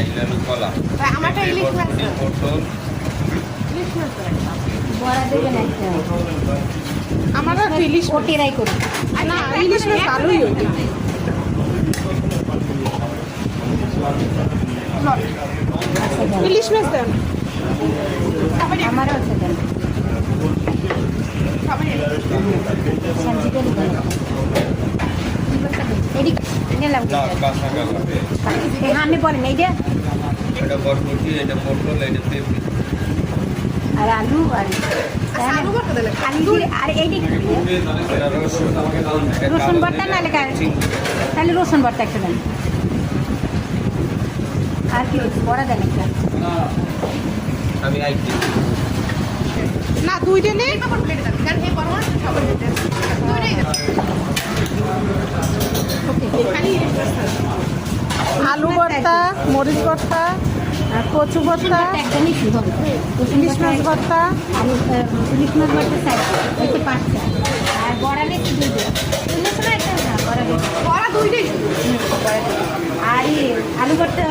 আইলামি কলা আমারটা ইলিশ মাছ পটল ইলিশ মাছ বড়া দেবেন একটা আমার ইলিশ ওটিরাই করি না ইলিশ মাছ ভালোই হতো ইলিশ মাছ দেন আমারও আছে দেন সবজি করে দেন এদিকে নিলাম না কাঁচা কলা আমি বলেন এইটা এটা বরবটি এটা পটল এটা পেঁপে আর আলু আর আলু ভর্তা দিলে আলু আর এইদিকে এটা রসুন এটা রসুন কালো ভর্তা জিরা, নাহলে চিংড়ি। তাহলে রসুন ভর্তা একটা দেন আর কি বড়া দেন একটা আমি আইটি না দুইটা নেই কারণ এই বড় মাছ খাবার দিতে দুইটাই আলু ভর্তা মরিচ ভর্তা কচু ভর্তা একদমই শুধু ইলিশ মাছ ভর্তা আলু ইলিশ মাছ ভর্তা চাই একটু পাঁচটা আর বড়া বেশি দুটো ইলিশ মাছ একটা না বড়া বেশি বড়া দুইটাই আর আলু ভর্তা